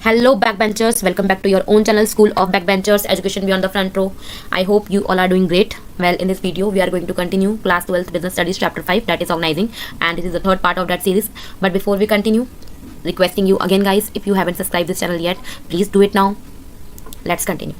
Hello backbenchers, welcome back to your own channel School of Backbenchers Education Beyond the Front Row. I hope you all are doing great. Well, in this video we are going to continue class 12th business studies chapter 5, that is organizing, and this is the third part of that series. But before we continue, requesting you again guys, if you haven't subscribed this channel yet, please do it now. Let's continue.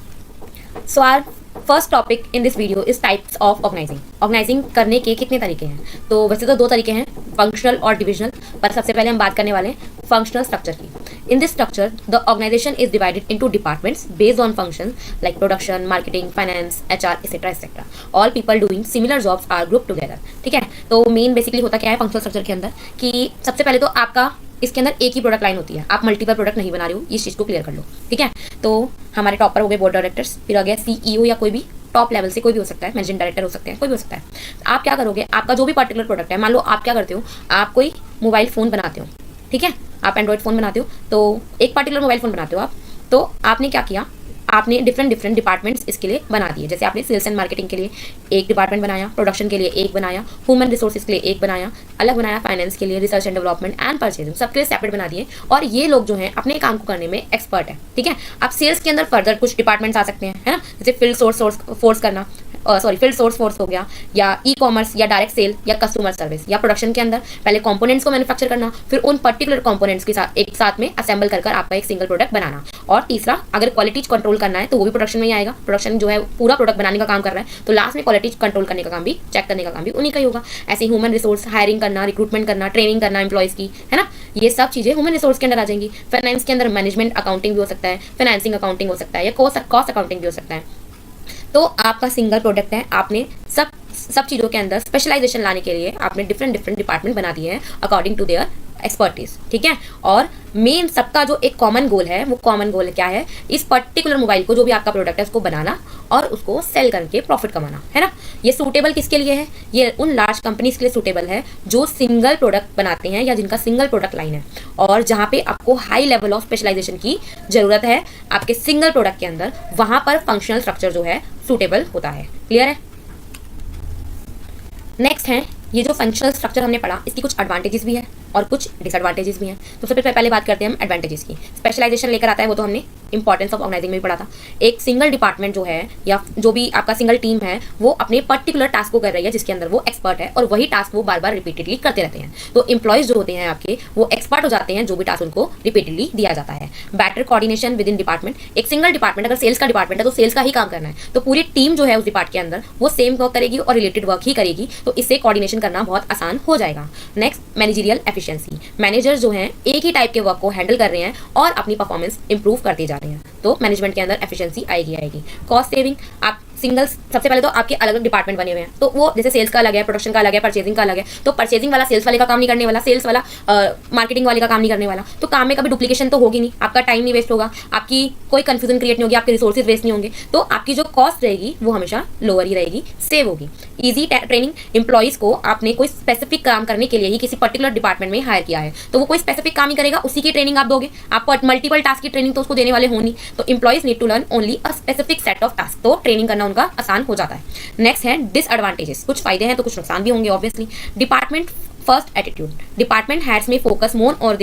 So our first topic in this video is types of organising. Organising करने के कितने तरीके हैं? तो वैसे तो दो तरीके हैं, फंक्शनल और डिविजनल, पर सबसे पहले हम बात करने वाले हैं फंक्शनल स्ट्रक्चर की. In this structure the organisation is divided into departments based on function like production, marketing, finance, HR etcetera etcetera. All people doing similar jobs are group together. ठीक है, तो मेन बेसिकली होता क्या है functional structure के अंदर कि सबसे पहले तो आपका इसके अंदर एक ही प्रोडक्ट लाइन होती है, आप मल्टीपल प्रोडक्ट नहीं बना रहे हो, इस चीज़ को क्लियर कर लो. ठीक है, तो हमारे टॉपर हो गए बोर्ड डायरेक्टर्स, फिर आ गया सीईओ या कोई भी टॉप लेवल से कोई भी हो सकता है, मैनेजिंग डायरेक्टर हो सकते हैं, कोई भी हो सकता है. आप क्या करोगे, आपका जो भी पर्टिकुलर प्रोडक्ट है, मान लो आप क्या करते हो, आप कोई मोबाइल फ़ोन बनाते हो. ठीक है, आप एंड्रॉइड फ़ोन बनाते हो, तो एक पर्टिकुलर मोबाइल फ़ोन बनाते हो आप, तो आपने क्या किया, आपने डिफरेंट डिपार्टमेंट्स इसके लिए बना दिए. जैसे आपने सेल्स एंड मार्केटिंग के लिए एक डिपार्टमेंट बनाया, प्रोडक्शन के लिए एक बनाया, ह्यूमन रिसोर्सेज के लिए एक बनाया, अलग बनाया फाइनेंस के लिए, research and development and purchasing, सबके लिए सेपरेट बना दिए. और ये लोग जो हैं अपने काम को करने में एक्सपर्ट है. ठीक है, अब सेल्स के अंदर फर्दर कुछ डिपार्टमेंट्स आ सकते हैं, है ना, जैसे फील्ड सोर्स फोर्स हो गया, या ई कॉमर्स, या डायरेक्ट सेल, या कस्टमर सर्विस, या प्रोडक्शन के अंदर पहले कंपोनेंट्स को मैन्युफैक्चर करना, फिर उन पर्टिकुलर कंपोनेंट्स के साथ एक साथ में असेंबल कर आपका एक सिंगल प्रोडक्ट बनाना. और तीसरा, अगर क्वालिटी कंट्रोल करना है तो वो भी प्रोडक्शन में ही आएगा. प्रोडक्शन जो है पूरा प्रोडक्ट बनाने का काम कर रहा है, तो लास्ट में क्वालिटी कंट्रोल करने का काम भी, चेक करने का काम भी उन्हीं का ही होगा. ऐसे ह्यूमन रिसोर्स हायरिंग करना, रिक्रूटमेंट करना, ट्रेनिंग करना एम्प्लॉइज की, है ना, ये सब चीजें ह्यूमन रिसोर्स के अंदर आ जाएंगी. फाइनेंस के अंदर मैनेजमेंट अकाउंटिंग भी हो सकता है, फाइनेंसिंग अकाउंटिंग हो सकता है, या कॉस्ट अकाउंटिंग भी हो सकता है. तो आपका सिंगल प्रोडक्ट है, आपने सब चीज़ों के अंदर स्पेशलाइजेशन लाने के लिए आपने डिफरेंट डिपार्टमेंट बना दिए हैं अकॉर्डिंग टू देयर एक्सपर्टीज. ठीक है, और मेन सबका जो एक कॉमन गोल है, वो कॉमन गोल क्या है, इस पर्टिकुलर मोबाइल को, जो भी आपका प्रोडक्ट है, उसको बनाना और उसको सेल करके प्रॉफिट कमाना, है ना. ये सूटेबल किसके लिए है, ये उन लार्ज कंपनीज के लिए सूटेबल है जो सिंगल प्रोडक्ट बनाते हैं या जिनका सिंगल प्रोडक्ट लाइन है, और जहाँ पे आपको हाई लेवल ऑफ स्पेशलाइजेशन की जरूरत है आपके सिंगल प्रोडक्ट के अंदर, वहां पर फंक्शनल स्ट्रक्चर जो है सूटेबल होता है. क्लियर है. नेक्स्ट है, ये जो फंक्शनल स्ट्रक्चर हमने पढ़ा, इसकी कुछ एडवांटेजेस भी है और कुछ डिसएडवांटेजेस भी हैं. तो सबसे पहले बात करते हैं हम एडवांटेजेस की. स्पेशलाइजेशन लेकर आता है, वो तो हमने इंपॉर्टेंस ऑफ ऑर्गेनाइजिंग में भी पढ़ा था. एक सिंगल डिपार्टमेंट जो है, या जो भी आपका सिंगल टीम है, वो अपने पर्टिकुलर टास्क को कर रही है जिसके अंदर वो एक्सपर्ट है, और वही टास्क वो बार बार रिपीटेडली करते रहते हैं. तो एम्प्लॉयज जो होते हैं आपके, वो एक्सपर्ट हो जाते हैं जो भी टास्क उनको रिपीटेडली दिया जाता है. Better coordination with in department. एक सिंगल डिपार्टमेंट, अगर सेल्स का डिपार्टमेंट है तो सेल्स का ही काम करना है, तो पूरी टीम जो है उस डिपार्ट के अंदर वो सेम वर्क करेगी और रिलेटेड वर्क ही करेगी, तो इससे कोऑर्डिनेशन करना बहुत आसान हो जाएगा. Next, managerial efficiency. मैनेजर जो हैं एक ही टाइप के वर्क को हैंडल कर रहे हैं और अपनी परफॉर्मेंस इंप्रूव करते जा रहे हैं, तो मैनेजमेंट के अंदर एफिशिएंसी आएगी. Cost saving. आप सिंगल, सबसे पहले तो आपके अलग अलग डिपार्टमेंट बने हुए हैं, तो वो जैसे सेल्स का अलग है, प्रोडक्शन का अलग है, परचेजिंग का अलग है, तो परचेजिंग वाला सेल्स वाले का काम नहीं करने वाला, सेल्स वाला मार्केटिंग वाले का काम नहीं करने वाला, तो काम में कभी डुप्लीकेशन तो होगी नहीं, आपका टाइम नहीं वेस्ट होगा, आपकी कोई कंफ्यूजन क्रिएट नहीं होगी, आपके रिसोर्सेज वेस्ट नहीं होंगे, तो आपकी जो कॉस्ट रहेगी वो हमेशा लोअर ही रहेगी, सेव होगी. Easy training. एम्प्लॉइज को आपने कोई स्पेसिफिक काम करने के लिए ही किसी पर्टिकुलर डिपार्टमेंट में हायर किया है, तो वो कोई स्पेसिफिक काम ही करेगा, उसी की ट्रेनिंग आप दोगे. आप मल्टीपल टास्क की ट्रेनिंग तो उसको देने वाले हो नहीं, तो employees need to learn only a specific set of task, तो ट्रेनिंग करना उनका आसान हो जाता है. नेक्स्ट है डिसएडवांटेजेस. कुछ फायदे हैं तो कुछ नुकसान भी होंगे obviously. Department first attitude. Department heads में focus more on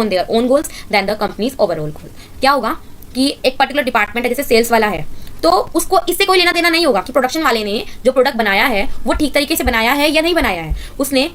their own goals than the companies overall goal. क्या होगा कि एक पर्टिकुलर डिपार्टमेंट है, जैसे सेल्स वाला है, तो उसको इससे कोई लेना देना नहीं होगा कि प्रोडक्शन वाले ने जो प्रोडक्ट बनाया है वो ठीक तरीके से बनाया है या नहीं बनाया है, उसने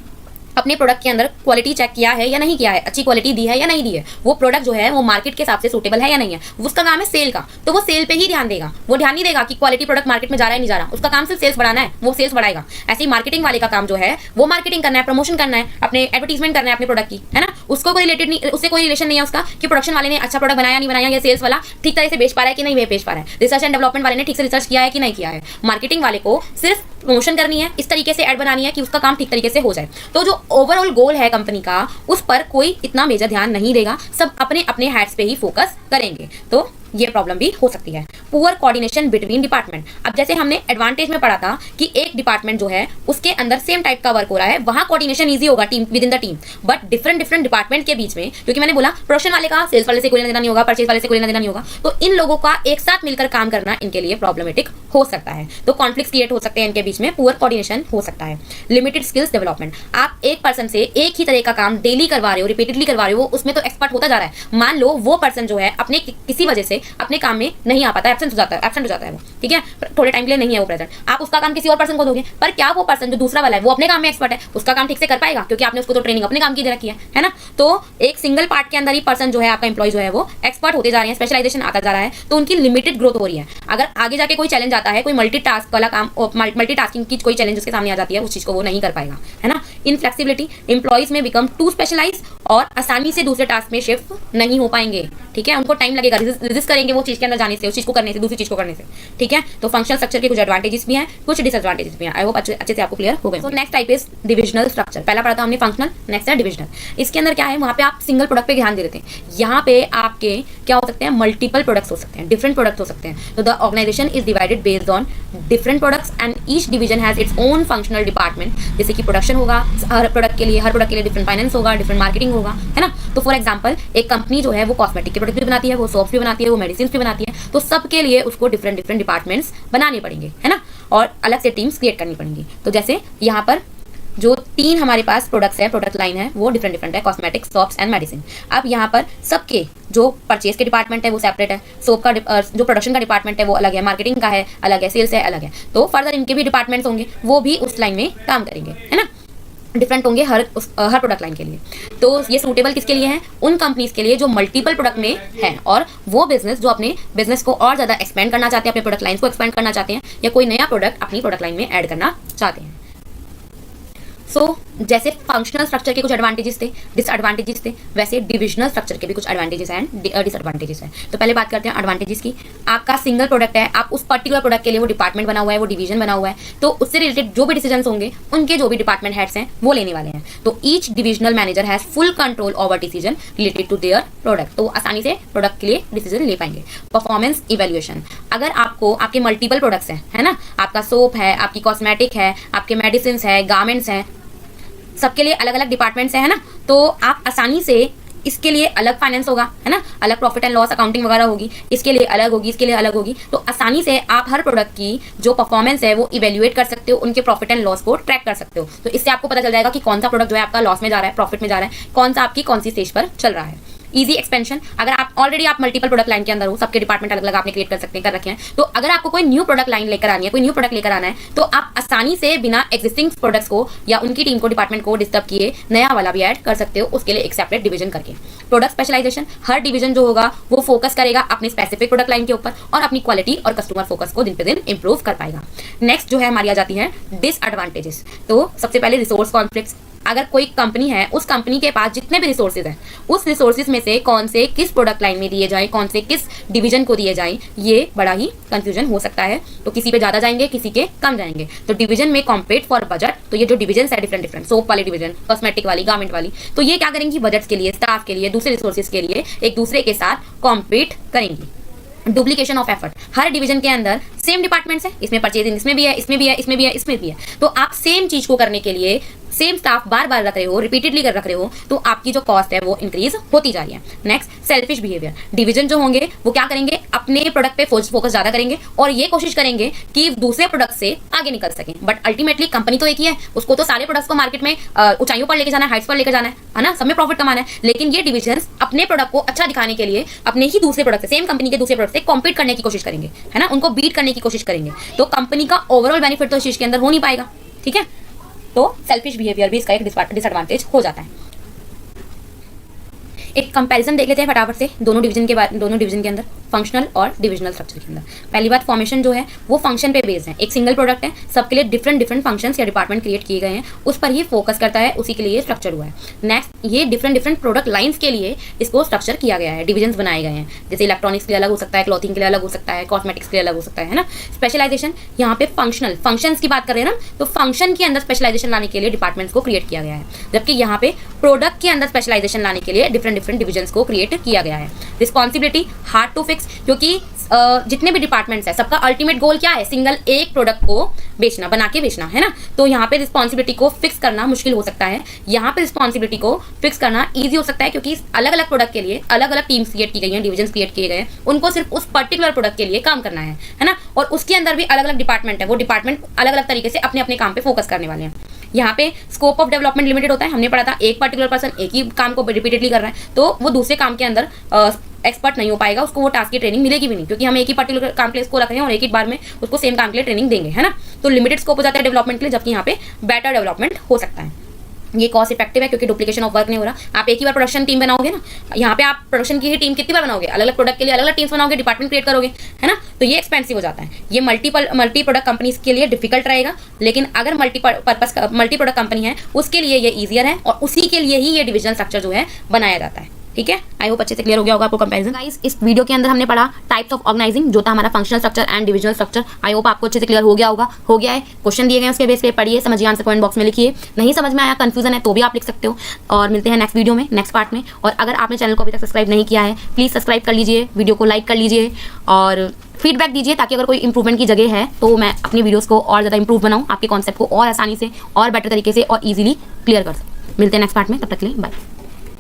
अपने प्रोडक्ट के अंदर क्वालिटी चेक किया है या नहीं किया है, अच्छी क्वालिटी दी है या नहीं दी है, वो प्रोडक्ट जो है वो मार्केट के हिसाब से सूटेबल है या नहीं है. उसका काम है सेल का, तो वो सेल पे ही ध्यान देगा, वो ध्यान नहीं देगा कि क्वालिटी प्रोडक्ट मार्केट में जा रहा है नहीं जा रहा. उसका काम सिर्फ सेल्स बढ़ाना है, वो सेल्स बढ़ाएगा. ऐसे ही मार्केटिंग वाले का काम जो है वो मार्केटिंग करना है, प्रमोशन करना है, अपने एडवर्टीजमेंट करना है अपने प्रोडक्ट की, है ना. उसको कोई रिलेटेड नहीं, उससे कोई रिलेशन नहीं है उसका कि प्रोडक्शन वाले ने अच्छा प्रोडक्ट बनाया नहीं बनाया, या सेल्स वाला ठीक तरह से बेच पा रहा है कि नहीं बेच पा रहा है, रिसर्च एंड डेवलपमेंट वाले ने ठीक से रिसर्च किया है कि नहीं किया है. मार्केटिंग वाले को सिर्फ प्रमोशन करनी है, इस तरीके से ऐड बनानी है कि उसका काम ठीक तरीके से हो जाए. तो जो ओवरऑल गोल है कंपनी का, उस पर कोई इतना मेजर ध्यान नहीं देगा, सब अपने अपने हैट्स पे ही फोकस करेंगे, तो ये प्रॉब्लम भी हो सकती है. Poor coordination between department. अब जैसे हमने एडवांटेज में पढ़ा था कि एक डिपार्टमेंट जो है उसके अंदर सेम टाइप का वर्क हो रहा है, वहां कोऑर्डिनेशन ईजी होगा team with in the team, but different department के बीच में, क्योंकि मैंने बोला प्रोडक्शन वाले का सेल्स वाले से कोई लेना देना नहीं होगा, परचेज वाले से कोई लेना देना नहीं होगा, तो इन लोगों का एक साथ मिलकर काम करना इनके लिए प्रॉब्लमेटिक हो सकता है, तो कॉन्फ्लिक्ट क्रिएट हो सकते हैं इनके बीच में, पुअर कोऑर्डिनेशन हो सकता है। लिमिटेड स्किल्स डेवलपमेंट, आप एक पर्सन से एक ही तरह का काम डेली करवा रहे हो, रिपीटेडली करवा रहे हो, उसमें तो एक्सपर्ट होता जा रहा है। मान लो वो पर्सन जो है अपने किसी वजह से अपने काम में नहीं आ पाता, एब्सेंट हो जाता है वो, ठीक है, थोड़े टाइम के लिए नहीं है वो प्रेजेंट, आप उसका काम किसी और पर्सन को दोगे, पर क्या वो पर्सन जो दूसरा वाला है वो अपने काम में एक्सपर्ट है, उसका काम ठीक से कर पाएगा? क्योंकि आपने उसको तो ट्रेनिंग अपने काम की दे रखी है ना। तो एक सिंगल पार्ट के अंदर ही पर्सन जो है आपका एम्प्लॉय जो है वो एक्सपर्ट होते जा रहे हैं, स्पेशलाइजेशन आता जा रहा है, तो उनकी लिमिटेड ग्रोथ हो रही है। अगर आगे जाके कोई चैलेंज आता है, कोई मल्टीटास्क वाला काम, मल्टीटास्किंग की कोई चैलेंज उसके सामने आ जाती है, उस चीज को वो नहीं कर पाएगा, है ना। इनफ्लेक्सिबिलिटी, एम्प्लॉइज में बिकम टू स्पेशलाइज और आसानी से दूसरे टास्क में शिफ्ट नहीं हो पाएंगे, ठीक है, उनको टाइम लगेगा, रेजिस्ट करेंगे वो चीज के अंदर जाने से, उस चीज को करने से, दूसरी चीज को करने से, ठीक है। तो फंक्शनल स्ट्रक्चर के कुछ एडवांटेजेस भी हैं, कुछ डिसएडवांटेजेस भी हैं। आई होप अच्छे से आपको क्लियर हो गए। तो next type is divisional structure. पहला पढ़ा था हमने फंक्शनल, नेक्स्ट है डिविजनल। इसके अंदर क्या है, वहां पे आप सिंगल प्रोडक्ट पे ध्यान दे देते हैं, यहाँ पे आपके क्या हो सकते हैं, मल्टीपल प्रोडक्ट्स हो सकते हैं, डिफरेंट प्रोडक्ट्स हो सकते हैं। तो the organisation is divided based on different products and each division has its own functional department. जैसे कि प्रोडक्शन होगा, हर प्रोडक्ट के लिए डिफरेंट फाइनेंस होगा, डिफरेंट मार्केटिंग होगा, है ना। तो फॉर एग्जांपल एक कंपनी जो है वो कॉस्मेटिक के प्रोडक्ट भी बनाती है, वो सोप्स भी बनाती है, वो मेडिसिन भी बनाती है, तो सबके लिए उसको डिफरेंट डिपार्टमेंट्स बनाने पड़ेंगे, है ना, और अलग से टीम्स क्रिएट करनी पड़ेंगी। तो जैसे यहाँ पर जो 3 हमारे पास प्रोडक्ट्स है, प्रोडक्ट लाइन है, वो डिफरेंट है, कॉस्मेटिक्स, सोप्स एंड मेडिसिन। अब यहाँ पर सबके जो परचेज के डिपार्टमेंट है वो सेपरेट है, सोप का जो प्रोडक्शन का डिपार्टमेंट है वो अलग है, मार्केटिंग का है अलग है, सेल्स है अलग है, तो फर्दर इनके भी डिपार्टमेंट्स होंगे, वो भी उस लाइन में काम करेंगे, है ना, डिफरेंट होंगे हर प्रोडक्ट लाइन के लिए। तो ये सूटेबल किसके लिए है, उन कंपनीज के लिए जो मल्टीपल प्रोडक्ट में है, और वो बिजनेस जो अपने बिजनेस को और ज्यादा एक्सपेंड करना चाहते हैं, अपने प्रोडक्ट लाइन को एक्सपेंड करना चाहते हैं, या कोई नया प्रोडक्ट अपनी प्रोडक्ट लाइन में ऐड करना चाहते हैं। सो जैसे फंक्शनल स्ट्रक्चर के कुछ एडवांटेजेस थे, डिसएडवांटेजेस थे, वैसे डिविजनल स्ट्रक्चर के भी कुछ एडवांटेजेस एंड डिसएडवांटेजेस हैं। तो पहले बात करते हैं एडवांटेजेस की। आपका सिंगल प्रोडक्ट है, आप उस पर्टिकुलर प्रोडक्ट के लिए वो डिपार्टमेंट बना हुआ है, वो डिवीजन बना हुआ है, तो उससे रिलेटेड जो भी डिसीजंस होंगे उनके जो भी डिपार्टमेंट हेड्स हैं वो लेने वाले हैं। तो each divisional manager has full control over decision related to their product, तो आसानी से प्रोडक्ट के लिए डिसीजन ले पाएंगे। परफॉर्मेंस इवेल्युएशन, अगर आपको आपके मल्टीपल प्रोडक्ट्स हैं, है ना, आपका सोप है, आपकी कॉस्मेटिक है, आपके मेडिसिन है, गारमेंट्स हैं, सबके लिए अलग अलग डिपार्टमेंट्स है ना, तो आप आसानी से इसके लिए अलग फाइनेंस होगा, है ना, अलग प्रॉफिट एंड लॉस अकाउंटिंग वगैरह होगी, इसके लिए अलग होगी, इसके लिए अलग होगी, तो आसानी से आप हर प्रोडक्ट की जो परफॉर्मेंस है वो इवेल्युएट कर सकते हो, उनके प्रॉफिट एंड लॉस को ट्रैक कर सकते हो। तो इससे आपको पता चल जाएगा कि कौन सा प्रोडक्ट जो है आपका लॉस में जा रहा है, प्रॉफिट में जा रहा है, कौन सा आपकी कौन सी स्टेज पर चल रहा है। इजी एक्सपेंशन, अगर आप ऑलरेडी आप मल्टीपल प्रोडक्ट लाइन के अंदर हो, सबके डिपार्टमेंट अलग अलग आपने क्रिएट कर सकते हैं, कर रखे हैं, तो अगर आपको कोई न्यू प्रोडक्ट लाइन लेकर आनी है, कोई न्यू प्रोडक्ट लेकर आना है, तो आप आसानी से बिना एग्जिस्टिंग प्रोडक्ट्स को या उनकी टीम को, डिपार्टमेंट को डिस्टर्ब किए नया वाला भी ऐड कर सकते हो, उसके लिए एक सेपरेट डिवीजन करके। प्रोडक्ट स्पेशलाइजेशन, हर डिवीजन जो होगा वो फोकस करेगा अपनी स्पेसिफिक प्रोडक्ट लाइन के ऊपर और अपनी क्वालिटी और कस्टमर फोकस को दिन पे दिन इंप्रूव कर पाएगा। नेक्स्ट जो है हमारी आ जाती है डिसएडवांटेजेस। तो सबसे पहले रिसोर्स कॉन्फ्लिक्ट्स, अगर कोई कंपनी है, उस कंपनी के पास जितने भी रिसोर्सेज हैं, उस रिसोर्सेज में से कौन से किस प्रोडक्ट लाइन में दिए जाएं, कौन से किस डिवीजन को दिए जाएं, ये बड़ा ही कंफ्यूजन हो सकता है। तो किसी पे ज़्यादा जाएंगे, किसी के कम जाएंगे। तो डिवीजन में कॉम्पीट फॉर बजट, तो ये जो डिवीजन है डिफरेंट, सोप वाली डिवीजन, कॉस्मेटिक वाली, गारमेंट वाली, तो ये क्या करेंगी, बजट के लिए, स्टाफ के लिए, दूसरे रिसोर्सेज के लिए एक दूसरे के साथ कॉम्पीट करेंगी। Duplication of effort, her division के अंदर सेम डिपार्टमेंट्स है, इसमें परचेजिंग इसमें भी है, इसमें भी है, इसमें भी है, इसमें भी है, तो आप सेम चीज को करने के लिए सेम स्टाफ बार बार रख रहे हो, रिपीटेडली कर रख रहे हो, तो आपकी जो कॉस्ट है वो इंक्रीज होती जा रही है। नेक्स्ट सेल्फिश बिहेवियर, डिवीजन जो होंगे वो क्या करेंगे, अपने प्रोडक्ट पे फोकस ज्यादा करेंगे और ये कोशिश करेंगे कि दूसरे प्रोडक्ट से आगे निकल सकें, बट अल्टीमेटली कंपनी तो एक ही है, उसको तो सारे प्रोडक्ट्स को मार्केट में ऊंचाइयों पर लेकर जाना है, हाइट्स पर लेकर जाना है ना, सब में प्रॉफिट कमाना है। लेकिन ये डिवीजन अपने प्रोडक्ट को अच्छा दिखाने के लिए अपने ही दूसरे प्रोडक्ट से, सेम कंपनी के दूसरे प्रोडक्ट से कॉम्पीट करने की कोशिश करेंगे, है ना, उनको बीट करने की कोशिश करेंगे, तो कंपनी का ओवरऑल बेनिफिट तो इस चीज के अंदर हो नहीं पाएगा, ठीक है। तो सेल्फिश बिहेवियर भी इसका एक डिसएडवांटेज हो जाता है। एक कंपैरिजन देख लेते हैं फटाफट से दोनों डिवीजन के अंदर, फंक्शनल और डिविजनल स्ट्रक्चर के अंदर। पहली बात, फॉर्मेशन जो है वो फंक्शन पे बेस्ड है, एक सिंगल प्रोडक्ट है, सबके लिए डिफरेंट फंक्शंस या डिपार्टमेंट क्रिएट किए गए हैं, उस पर ही फोकस करता है, उसी के लिए स्ट्रक्चर हुआ है। नेक्स्ट, ये डिफरेंट प्रोडक्ट लाइंस के लिए इसको स्ट्रक्चर किया गया है, डिविजन्स बनाए गए हैं, जैसे इलेक्ट्रॉनिक्स के लिए अलग हो सकता है, क्लॉथिंग के लिए अलग हो सकता है, कॉस्मेटिक्स के लिए अलग हो सकता है ना। स्पेशलाइजेशन, यहाँ पे फंक्शंस की बात कर रहे हैं ना, तो फंक्शन के अंदर स्पेशलाइजेशन लाने के लिए डिपार्टमेंट्स को क्रिएट किया गया है, जबकि यहाँ पे प्रोडक्ट के अंदर स्पेशलाइजेशन लाने के लिए डिफरेंट डिविजन्स को क्रिएट किया गया है। रिस्पॉन्सिबिलिटी, हार्ड टू फिक्स, क्योंकि जितने भी डिपार्टमेंट्स है सबका अल्टीमेट गोल क्या है, सिंगल एक प्रोडक्ट को बेचना, बना के बेचना, है ना। तो यहाँ पे रिस्पॉन्सिबिलिटी को फिक्स करना मुश्किल हो सकता है, यहाँ पे रिस्पॉन्सिबिलिटी को फिक्स करना ईजी हो सकता है, क्योंकि अलग अलग प्रोडक्ट के लिए अलग अलग टीम्स क्रिएट की गई हैं, डिविजन क्रिएट किए गए हैं, उनको सिर्फ उस पर्टिकुलर प्रोडक्ट के लिए काम करना है ना। और उसके अंदर भी अलग अलग डिपार्टमेंट है, वो डिपार्टमेंट अलग अलग तरीके से अपने अपने काम पे फोकस करने वाले हैं। यहाँ पे स्कोप ऑफ डेवलपमेंट लिमिटेड होता है, हमने पढ़ा था एक पर्टिकुलर पर्सन एक ही काम को रिपीटेडली कर रहा है, तो वो दूसरे काम के अंदर एक्सपर्ट नहीं हो पाएगा, उसको वो टास्क की ट्रेनिंग मिलेगी भी नहीं, क्योंकि हम एक ही पर्टिकुलर काम के लिए इसको रख रहे हैं और एक ही बार में उसको सेम काम के लिए ट्रेनिंग देंगे, है ना। तो लिमिटेड स्कोप हो जाता है डेवलपमेंट के लिए, जबकि यहाँ पे बेटर डेवलपमेंट हो सकता है। ये कॉस्ट इफेक्टिव है क्योंकि डुप्लीकेशन ऑफ वर्क नहीं हो रहा। आप एक ही बार प्रोडक्शन टीम बनाओगे ना, यहाँ पे आप प्रोडक्शन की ही टीम कितनी बार बनाओगे, अलग अलग प्रोडक्ट के लिए अलग अलग टीम्स बनाओगे, डिपार्टमेंट क्रिएट करोगे, है ना। तो ये एक्सपेंसिव हो जाता है, ये मल्टी प्रोडक्ट कंपनीज के लिए डिफिकल्ट रहेगा। लेकिन अगर मल्टी प्रोडक्ट कंपनी है उसके लिए ये ईजियर है, और उसी के लिए ही ये डिविजनल स्ट्रक्चर जो है बनाया जाता है। ठीक है, आई होप अच्छे से क्लियर हो गया होगा आपको कंपैरिजन। गाइस, इस वीडियो के अंदर हमने पढ़ा टाइप्स ऑफ ऑर्गेनाइजिंग, जो था हमारा functional structure and divisional structure. I hope आपको अच्छे से क्लियर हो गया होगा, हो गया है। क्वेश्चन दिए गए उसके बेस पे पढ़िए, समझिए, आंसर कमेंट बॉक्स में लिखिए। नहीं समझ में आया, कंफ्यूजन है, तो भी आप लिख सकते हो। और मिलते हैं नेक्स्ट वीडियो में, नेक्स्ट पार्ट में। और अगर आपने चैनल को अभी तक सब्सक्राइब नहीं किया है, प्लीज़ सब्सक्राइब कर लीजिए, वीडियो को लाइक कर लीजिए और फीडबैक दीजिए, ताकि अगर कोई इंप्रूवमेंट की जगह है तो मैं अपनी वीडियोस को और ज़्यादा इंप्रूव बनाऊँ, आपके कॉन्सेप्ट को और आसानी से और बेटर तरीके से और ईजिली क्लियर कर सकूँ। मिलते हैं नेक्स्ट पार्ट में, तब तक के लिए बाय।